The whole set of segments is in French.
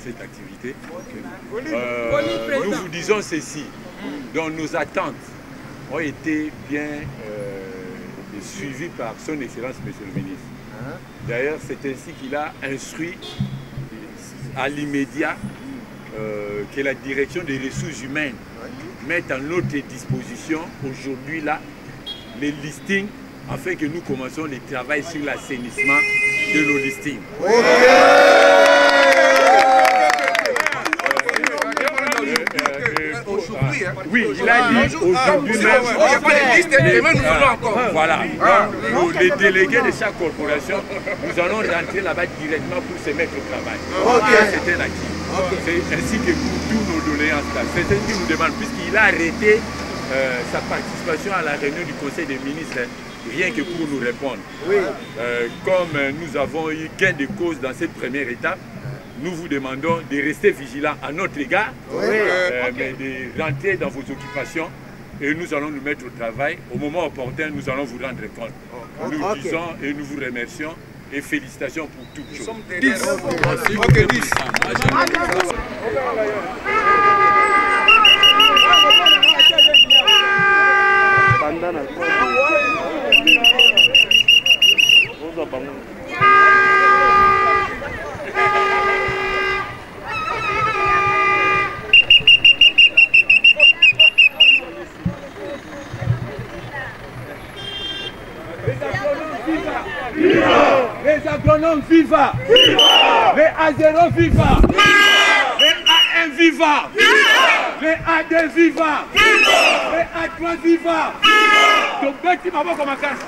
cette activité. Nous vous disons ceci, dont nos attentes ont été bien suivies par son Excellence, Monsieur le Ministre. D'ailleurs, c'est ainsi qu'il a instruit à l'immédiat que la direction des ressources humaines mette à notre disposition aujourd'hui là les listings afin que nous commençons le travail sur l'assainissement de nos listings. Oui, il a dit aujourd'hui même. Voilà. Les délégués de chaque corporation, nous allons rentrer là-bas directement pour se mettre au travail. C'est un acquis. C'est ainsi que pour tous nos doléances là. C'est ce qu'il nous demande, puisqu'il a arrêté sa participation à la réunion du Conseil des ministres, rien que pour nous répondre. Comme nous avons eu gain de cause dans cette première étape, nous vous demandons de rester vigilants à notre égard, mais de rentrer dans vos occupations et nous allons nous mettre au travail. Au moment opportun, nous allons vous rendre compte. Nous disons et nous vous remercions et félicitations pour toutes choses. 10. Les agronomes viva! Les A0 viva! Les A1 viva! Les A2 viva! Les A3 viva! Donc, petit maman comme un casse.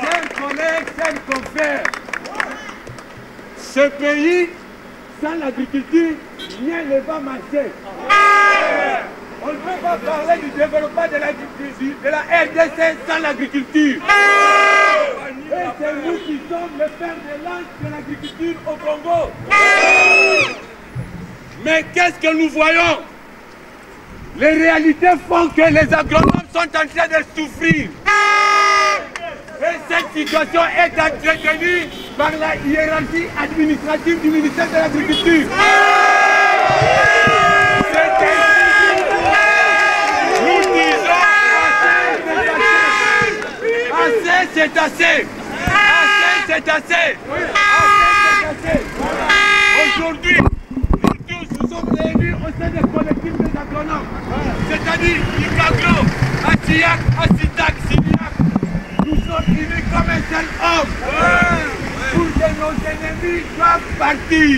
Chers collègues, chers confrères, ce pays, sans l'agriculture, rien ne va marcher. On ne peut pas parler du développement de la RDC sans l'agriculture. Et c'est nous qui sommes le fer de lance de l'agriculture au Congo. Mais qu'est-ce que nous voyons? Les réalités font que les agronomes sont en train de souffrir. Et cette situation est entretenue par la hiérarchie administrative du ministère de l'Agriculture. Assez, c'est assez. Assez, c'est assez. Aujourd'hui, nous tous nous sommes réunis au sein des collectifs des agronomes, c'est-à-dire Icaglo, Atiak, Asitak, Siniak. Nous sommes unis comme un seul homme pour que nos ennemis doivent partir.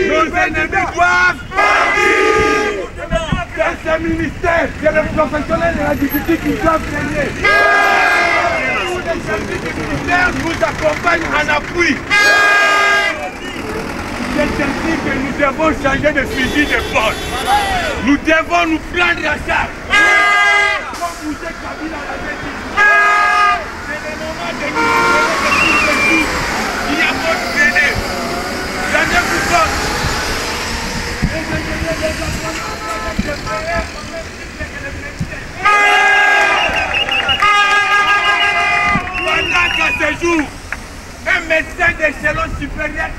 Nos ennemis doivent partir. C'est ce ministère, c'est le professionnel de l'agriculture qui doivent gagner. Les ministères nous accompagnent en appui. C'est ainsi que nous devons changer de fusil d'épaule. Nous devons nous prendre à charge. Comme vous êtes Kabila l'avait dit, c'est le moment de nous il y a votre traîner. J'en ai plus fort. Pendant qu'à ce jour, un médecin d'échelon supérieur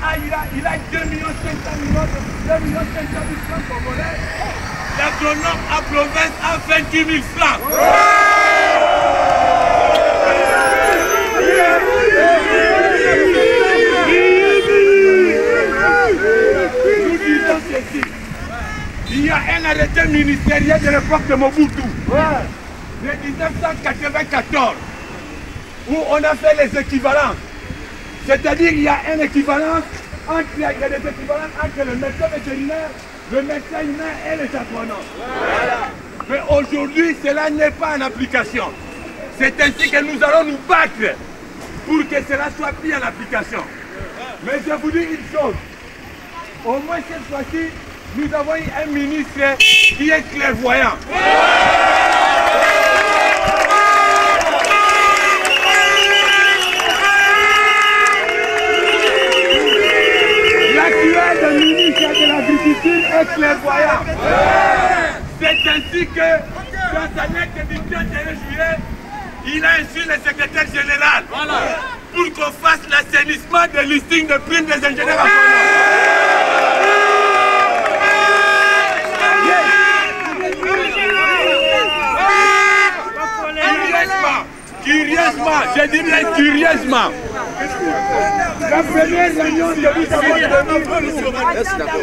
il a 2,5 millions de francs congolais. L'agronome à province a 28 000 francs. Nous disons ceci. Il y a un arrêté ministériel de l'époque de Mobutu, de 1994, où on a fait les équivalences. C'est-à-dire qu'il y a une équivalence entre, il y a des équivalences entre le médecin vétérinaire, le médecin humain et les agronomes. Mais aujourd'hui, cela n'est pas en application. C'est ainsi que nous allons nous battre pour que cela soit mis en application. Mais je vous dis une chose, au moins cette fois-ci, nous avons eu un ministre qui est clairvoyant. L'actuel ministre de que dans sa lettre du 31 juillet, il a instruit le secrétaire général pour qu'on fasse l'assainissement des listings de primes des ingénieurs curieusement, je dis bien curieusement, la première réunion de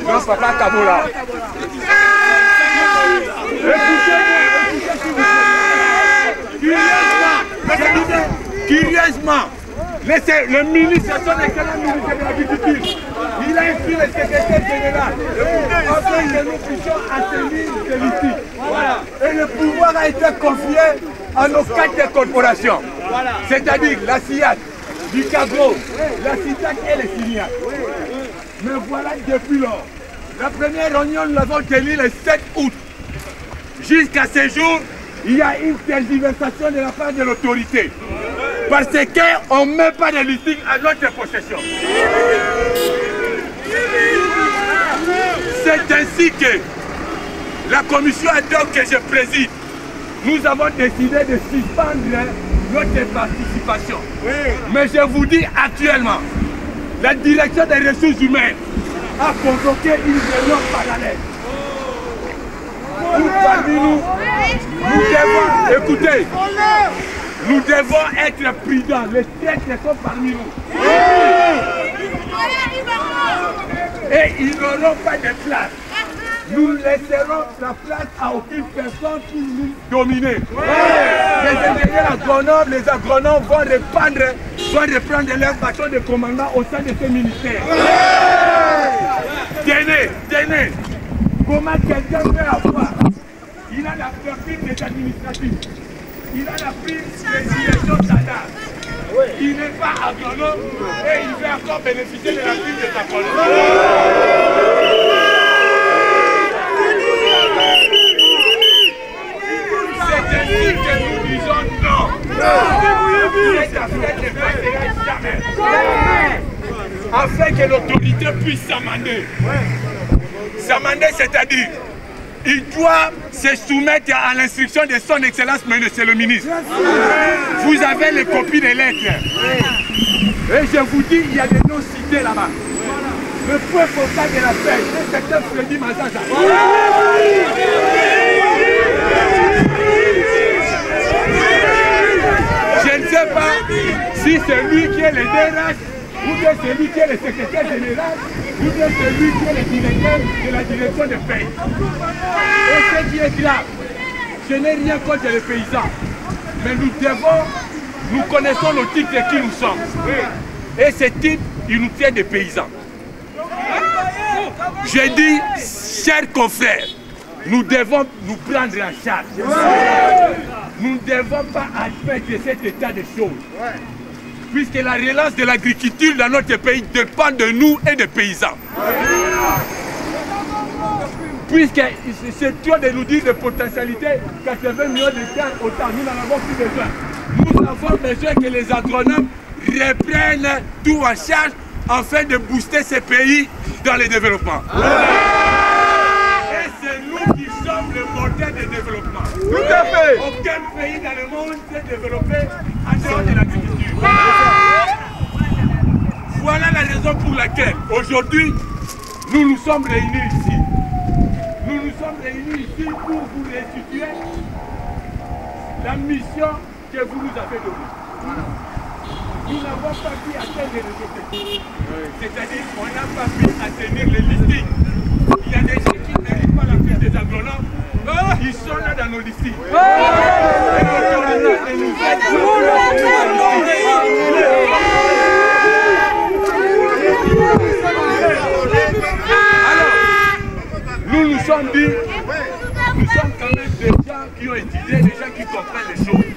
non, papa Kabola. Curieusement, le ministre, son excellent ministre de l'Agriculture, il a instruit le secrétaire général afin que nous puissions assainir ces litiges. Et le pouvoir a été confié à nos 4 corporations, c'est-à-dire la CIAT, du Cabro, la CITAC et les Signac. Mais voilà, depuis lors, la première réunion, nous l'avons tenue le 7 août. Jusqu'à ce jour, il y a une tergiversation de la part de l'autorité. Parce qu'on ne met pas de listing à notre possession. C'est ainsi que la commission ad hoc que je préside, nous avons décidé de suspendre notre participation. Mais je vous dis actuellement, la direction des ressources humaines a convoqué une réunion parallèle. Parmi nous devons, écoutez, nous devons être prudents. Les traîtres sont parmi nous. Et ils n'auront pas de place. Nous laisserons la place à aucune personne pour nous dominer. Les ingénieurs agronomes, les agronomes vont reprendre leur bâton de commandement au sein de ce ministère. Tenez, comment quelqu'un peut avoir? Il a la prime des administratifs, il a la prime des directions d'ADA. Il n'est pas agronome et il va encore bénéficier de la prime de sa colonne. C'est ainsi que nous disons non. Cette affaire ne passera jamais. Afin que l'autorité puisse s'amender. S'amender, c'est-à-dire, il doit se soumettre à l'instruction de son excellence, monsieur le ministre. Vous avez les copies des lettres. Et je vous dis, il y a des noms cités là-bas. Le point focal de la paix, c'est un Freddy Mazaza. Je ne sais pas si c'est lui qui est le DRH, ou bien c'est lui qui est le secrétaire général, ou bien c'est lui qui est le directeur de la direction de paix. Et ce qui est grave, je n'ai rien contre les paysans, mais nous connaissons le type de qui nous sommes. Et ce type, il nous tient des paysans. Je dis, chers confrères, nous devons nous prendre en charge. Nous ne devons pas admettre cet état de choses. Puisque la relance de l'agriculture dans notre pays dépend de nous et des paysans. Puisque c'est toi de nous dire de potentialité, 80 millions de terres autant, nous n'en avons plus besoin. Nous avons besoin que les agronomes reprennent tout en charge afin de booster ces pays dans le développement. Et c'est nous qui sommes le moteur de développement. Tout à fait. Aucun pays dans le monde s'est développé en dehors de l'agriculture. Voilà la raison pour laquelle aujourd'hui nous nous sommes réunis ici. Nous nous sommes réunis ici pour vous restituer la mission que vous nous avez donnée. Nous n'avons pas pu atteindre les objectifs. C'est-à-dire qu'on n'a pas pu atteindre les listings. Il y a des gens qui ne méritent pas la prise des agronomes. Ils sont là dans nos listings. Alors, nous sommes dit, nous sommes quand même des gens qui ont étudié, des gens qui comprennent les choses.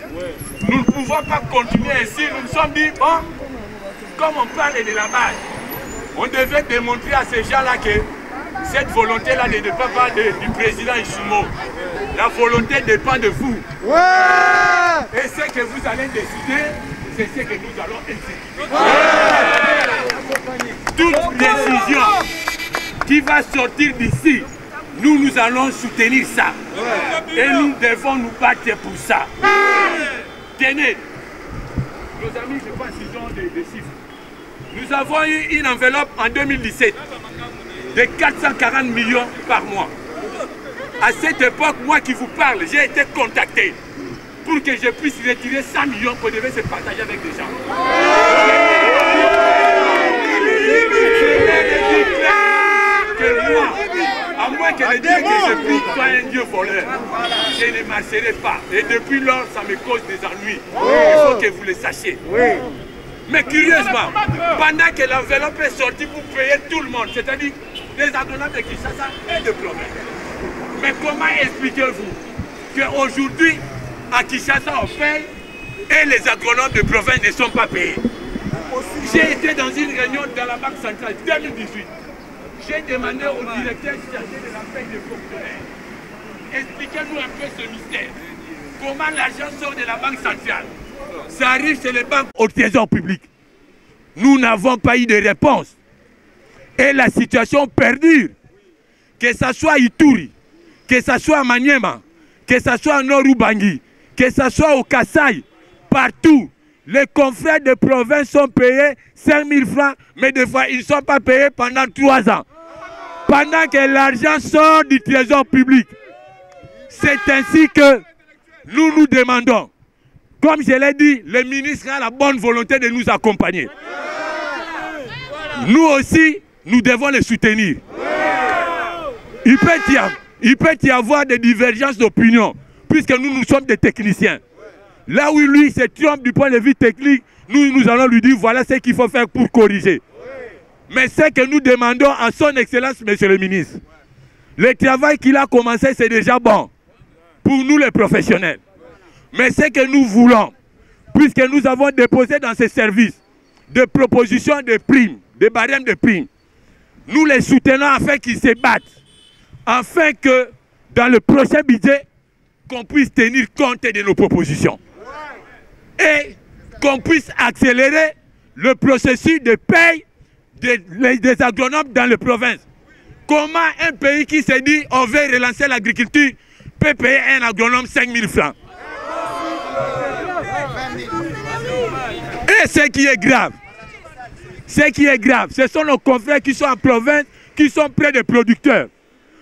Nous ne pouvons pas continuer ainsi. Nous nous sommes dit, bon, comme on parle de la base, on devait démontrer à ces gens-là que cette volonté-là ne dépend pas du président Issoumou. La volonté dépend de vous. Et ce que vous allez décider, c'est ce que nous allons exécuter. Toute décision qui va sortir d'ici nous allons soutenir ça. Et nous devons nous battre pour ça. Tenez, nos amis, je pense qu'ils ont des chiffres. Nous avons eu une enveloppe en 2017 de 440 millions par mois. À cette époque, moi qui vous parle, j'ai été contacté pour que je puisse retirer 100 millions qu'on devait se partager avec des gens. Que moi, à moins que le Dieu que je prie soit un Dieu voleur, je ne marcherai pas. Et depuis lors, ça me cause des ennuis. Il faut que vous le sachiez. Mais curieusement, pendant que l'enveloppe est sortie pour payer tout le monde, c'est-à-dire les agronomes de Kinshasa et de province. Mais comment expliquez-vous qu'aujourd'hui, à Kinshasa, on paye et les agronomes de province ne sont pas payés? J'ai été dans une réunion dans la Banque centrale 2018. J'ai demandé au directeur chargé de la paie des fonctionnaires, expliquez-nous un peu ce mystère. Comment l'argent sort de la Banque centrale? Ça arrive chez les banques au trésor public. Nous n'avons pas eu de réponse. Et la situation perdure. Que ce soit à Ituri, que ce soit à Maniema, que ce soit à Nord-Ubangi, que ce soit au Kasaï, partout, les confrères de province sont payés 5 000 francs, mais des fois ils ne sont pas payés pendant 3 ans. Pendant que l'argent sort du trésor public. C'est ainsi que nous nous demandons, comme je l'ai dit, le ministre a la bonne volonté de nous accompagner. Nous aussi, nous devons les soutenir. Il peut y avoir des divergences d'opinion, puisque nous sommes des techniciens. Là où lui se trompe du point de vue technique, nous allons lui dire voilà ce qu'il faut faire pour corriger. Mais ce que nous demandons à son Excellence, Monsieur le ministre, le travail qu'il a commencé, c'est déjà bon pour nous les professionnels. Mais ce que nous voulons, puisque nous avons déposé dans ces services des propositions de primes, des barèmes de primes, nous les soutenons afin qu'ils se battent, afin que dans le prochain budget, qu'on puisse tenir compte de nos propositions. Et qu'on puisse accélérer le processus de paye des agronomes dans les provinces. Comment un pays qui se dit on veut relancer l'agriculture peut payer un agronome 5 000 francs? Et ce qui est grave, ce sont nos confrères qui sont en province, qui sont près des producteurs.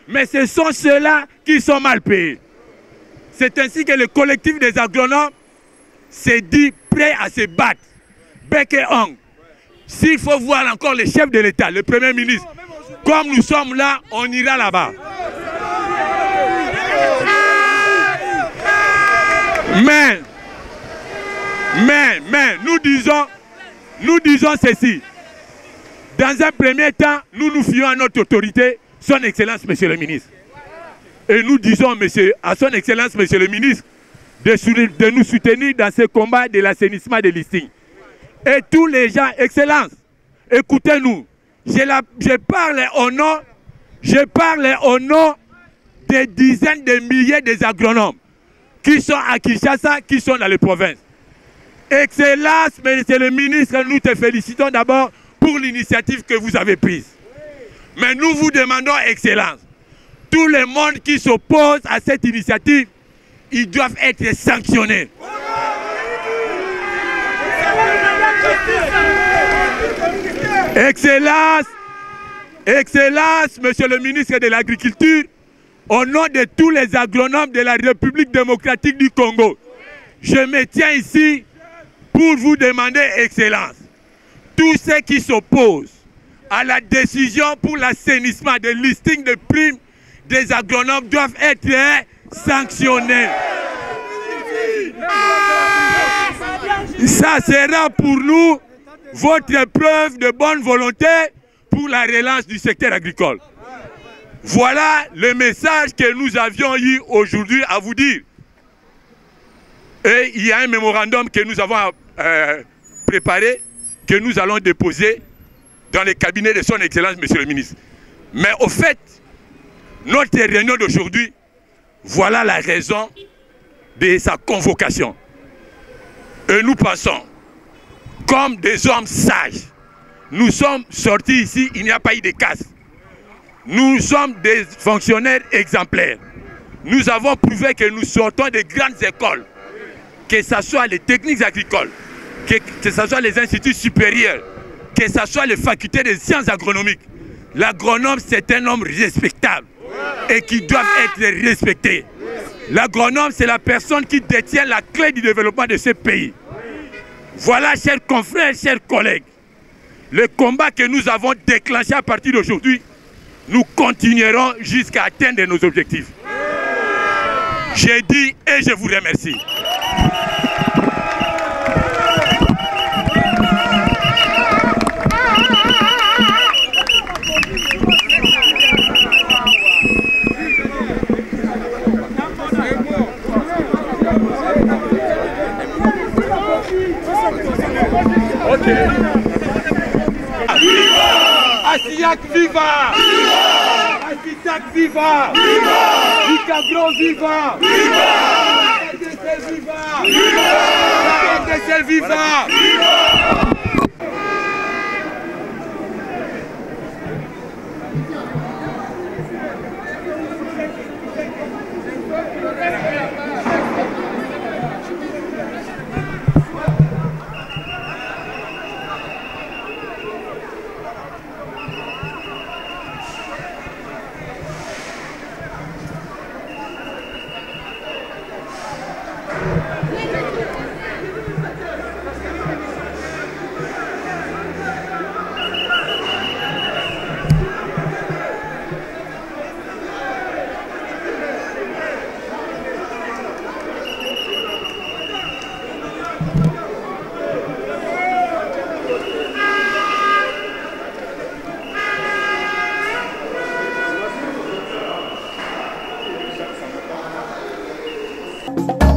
Mais ce sont ceux-là qui sont mal payés. C'est ainsi que le collectif des agronomes s'est dit prêt à se battre. Bec et ongle. S'il faut voir encore le chef de l'État, le Premier ministre, comme nous sommes là, on ira là-bas. Mais, nous disons ceci. Dans un premier temps, nous nous fions à notre autorité, son Excellence, Monsieur le ministre. Et nous disons à son Excellence, Monsieur le ministre, de nous soutenir dans ce combat de l'assainissement des listings. Et tous les gens, Excellence, écoutez-nous. Je parle au nom des dizaines de milliers des agronomes qui sont à Kinshasa, qui sont dans les provinces. Excellence, Monsieur le ministre, nous te félicitons d'abord pour l'initiative que vous avez prise. Mais nous vous demandons, Excellence, tout le monde qui s'oppose à cette initiative, ils doivent être sanctionnés. Excellence, Excellence, Monsieur le ministre de l'Agriculture, au nom de tous les agronomes de la République démocratique du Congo, je me tiens ici pour vous demander, Excellence, tous ceux qui s'opposent à la décision pour l'assainissement des listings de primes des agronomes doivent être sanctionnés. Ça sera pour nous votre preuve de bonne volonté pour la relance du secteur agricole. Voilà le message que nous avions eu aujourd'hui à vous dire. Et il y a un mémorandum que nous avons préparé, que nous allons déposer dans le cabinet de son Excellence, Monsieur le ministre. Mais au fait, notre réunion d'aujourd'hui, voilà la raison de sa convocation. Et nous pensons, comme des hommes sages, nous sommes sortis ici, il n'y a pas eu de casse. Nous sommes des fonctionnaires exemplaires. Nous avons prouvé que nous sortons des grandes écoles, que ce soit les techniques agricoles, que ce soit les instituts supérieurs, que ce soit les facultés des sciences agronomiques. L'agronome, c'est un homme respectable et qui doit être respecté. L'agronome, c'est la personne qui détient la clé du développement de ce pays. Voilà, chers confrères, chers collègues, le combat que nous avons déclenché à partir d'aujourd'hui, nous continuerons jusqu'à atteindre nos objectifs. J'ai dit et je vous remercie. Ok. Asiac viva! Asiac viva! Icagro viva! RDC viva! RDC viva! you.